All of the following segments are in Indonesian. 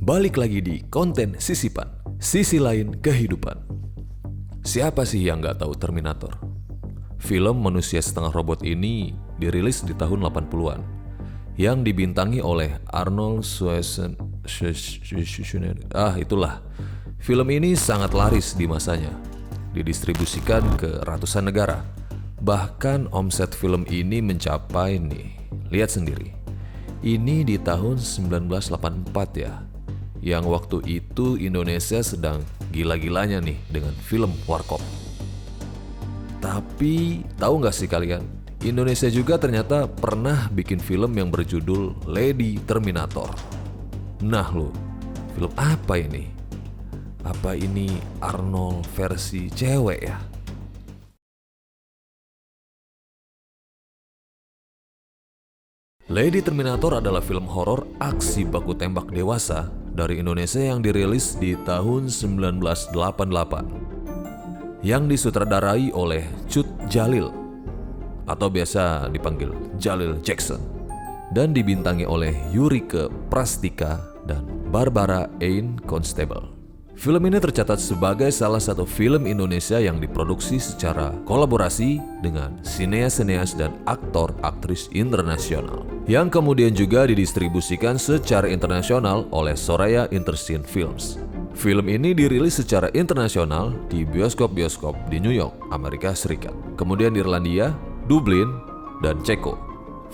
Balik lagi di konten sisipan, sisi lain kehidupan. Siapa sih yang gak tahu Terminator? Film manusia setengah robot ini dirilis di tahun 80-an, yang dibintangi oleh Arnold Schwarzenegger. Itulah. Film ini sangat laris di masanya, didistribusikan ke ratusan negara. Bahkan omset film ini mencapai lihat sendiri. Ini di tahun 1984 ya, yang waktu itu Indonesia sedang gila-gilanya dengan film Warkop. Tapi tahu nggak sih kalian, Indonesia juga ternyata pernah bikin film yang berjudul Lady Terminator. Nah lo, film apa ini? Apa ini Arnold versi cewek ya? Lady Terminator adalah film horor aksi baku tembak dewasa dari Indonesia yang dirilis di tahun 1988, yang disutradarai oleh Cut Jalil atau biasa dipanggil Jalil Jackson, dan dibintangi oleh Yurike Prastika dan Barbara Ann Constable. Film ini tercatat sebagai salah satu film Indonesia yang diproduksi secara kolaborasi dengan sineas-sineas dan aktor-aktris internasional, yang kemudian juga didistribusikan secara internasional oleh Soraya Entertainment Films. Film ini dirilis secara internasional di bioskop-bioskop di New York, Amerika Serikat, kemudian di Irlandia, Dublin, dan Ceko.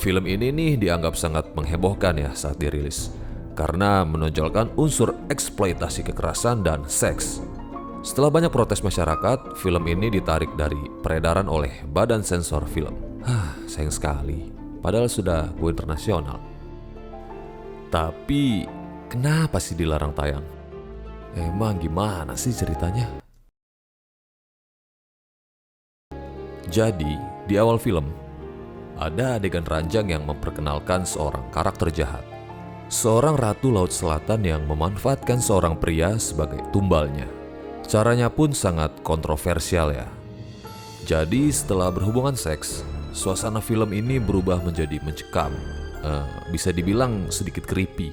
Film ini dianggap sangat menghebohkan ya saat dirilis, karena menonjolkan unsur eksploitasi kekerasan dan seks. Setelah banyak protes masyarakat, film ini ditarik dari peredaran oleh Badan Sensor Film. Sayang sekali, padahal sudah go internasional. Tapi kenapa sih dilarang tayang? Emang gimana sih ceritanya? Jadi, di awal film, ada adegan ranjang yang memperkenalkan seorang karakter jahat. Seorang ratu Laut Selatan yang memanfaatkan seorang pria sebagai tumbalnya. Caranya pun sangat kontroversial ya. Jadi setelah berhubungan seks, suasana film ini berubah menjadi mencekam. Bisa dibilang sedikit creepy.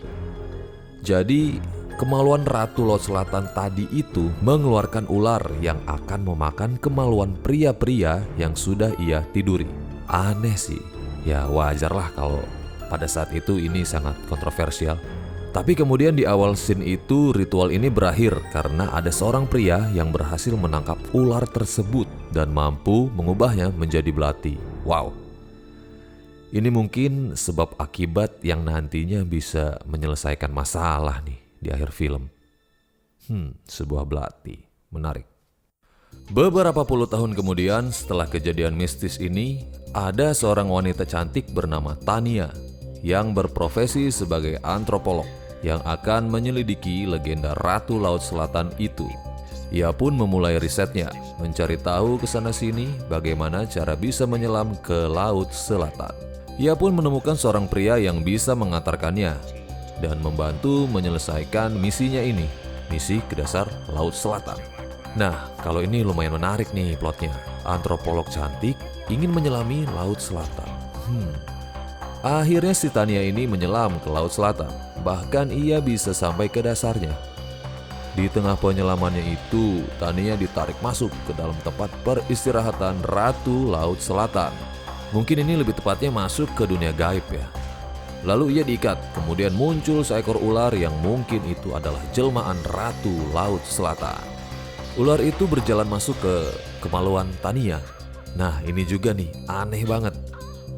Jadi kemaluan ratu Laut Selatan tadi itu mengeluarkan ular yang akan memakan kemaluan pria-pria yang sudah ia tiduri. Aneh sih. Ya wajarlah kalau pada saat itu ini sangat kontroversial. Tapi kemudian di awal scene itu ritual ini berakhir karena ada seorang pria yang berhasil menangkap ular tersebut dan mampu mengubahnya menjadi belati. Wow. Ini mungkin sebab akibat yang nantinya bisa menyelesaikan masalah di akhir film. Sebuah belati. Menarik. Beberapa puluh tahun kemudian setelah kejadian mistis ini, ada seorang wanita cantik bernama Tania yang berprofesi sebagai antropolog yang akan menyelidiki legenda Ratu Laut Selatan itu. Ia pun memulai risetnya, mencari tahu kesana sini bagaimana cara bisa menyelam ke Laut Selatan. Ia pun menemukan seorang pria yang bisa mengantarkannya dan membantu menyelesaikan misinya ini, misi ke dasar Laut Selatan. Nah, kalau ini lumayan menarik plotnya. Antropolog cantik ingin menyelami Laut Selatan. Akhirnya si Tania ini menyelam ke Laut Selatan. Bahkan ia bisa sampai ke dasarnya. Di tengah penyelamannya itu, Tania ditarik masuk ke dalam tempat peristirahatan Ratu Laut Selatan. Mungkin ini lebih tepatnya masuk ke dunia gaib ya. Lalu ia diikat, kemudian muncul seekor ular yang mungkin itu adalah jelmaan Ratu Laut Selatan. Ular itu berjalan masuk ke kemaluan Tania. Nah ini juga aneh banget.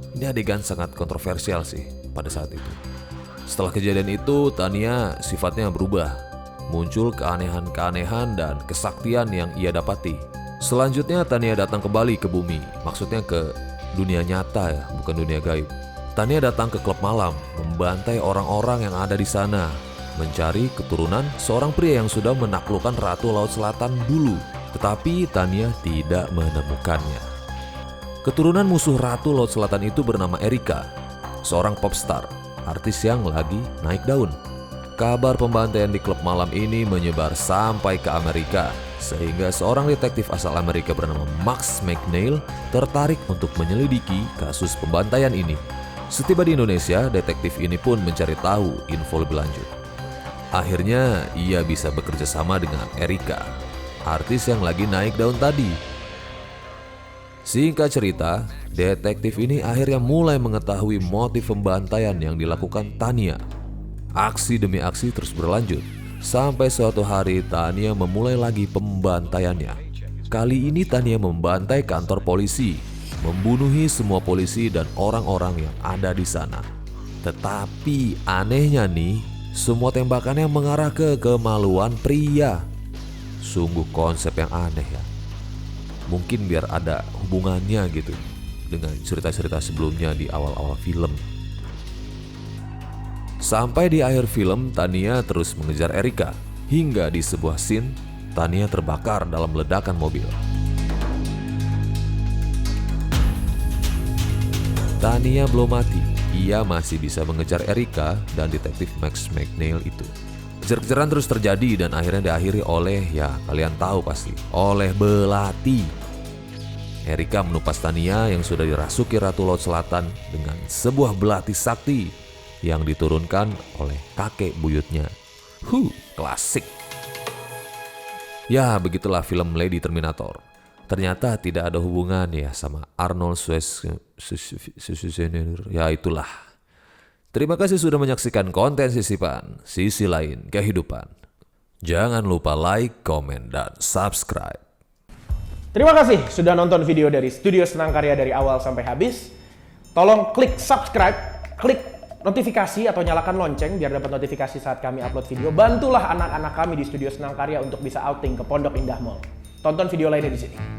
Ini adegan sangat kontroversial sih pada saat itu. Setelah kejadian itu, Tania sifatnya berubah. Muncul keanehan-keanehan dan kesaktian yang ia dapati. Selanjutnya Tania datang kembali ke bumi. Maksudnya ke dunia nyata ya, bukan dunia gaib. Tania datang ke klub malam, membantai orang-orang yang ada di sana, mencari keturunan seorang pria yang sudah menaklukkan Ratu Laut Selatan dulu. Tetapi Tania tidak menemukannya. Keturunan musuh Ratu Laut Selatan itu bernama Erika, seorang popstar, artis yang lagi naik daun. Kabar pembantaian di klub malam ini menyebar sampai ke Amerika, sehingga seorang detektif asal Amerika bernama Max McNeil tertarik untuk menyelidiki kasus pembantaian ini. Setiba di Indonesia, detektif ini pun mencari tahu info lebih lanjut. Akhirnya ia bisa bekerja sama dengan Erika, artis yang lagi naik daun tadi. Singkat cerita, detektif ini akhirnya mulai mengetahui motif pembantaian yang dilakukan Tania. Aksi demi aksi terus berlanjut, sampai suatu hari Tania memulai lagi pembantaiannya. Kali ini Tania membantai kantor polisi, membunuhi semua polisi dan orang-orang yang ada di sana. Tetapi anehnya nih, semua tembakannya mengarah ke kemaluan pria. Sungguh konsep yang aneh ya. Mungkin biar ada hubungannya gitu dengan cerita-cerita sebelumnya di awal-awal film. Sampai di akhir film, Tania terus mengejar Erika. Hingga di sebuah scene, Tania terbakar dalam ledakan mobil. Tania belum mati. Ia masih bisa mengejar Erika dan detektif Max McNeil itu. Kejar-kejaran terus terjadi dan akhirnya diakhiri oleh, ya kalian tahu pasti, oleh belati. Erika menumpas Tania yang sudah dirasuki Ratu Laut Selatan dengan sebuah belati sakti yang diturunkan oleh kakek buyutnya. Klasik. Ya, begitulah film Lady Terminator. Ternyata tidak ada hubungan ya sama Arnold Schwarzenegger. Ya itulah. Terima kasih sudah menyaksikan konten sisipan, sisi lain kehidupan. Jangan lupa like, komen, dan subscribe. Terima kasih sudah nonton video dari Studio Senang Karya dari awal sampai habis. Tolong klik subscribe, klik notifikasi atau nyalakan lonceng biar dapat notifikasi saat kami upload video. Bantulah anak-anak kami di Studio Senang Karya untuk bisa outing ke Pondok Indah Mall. Tonton video lainnya di sini.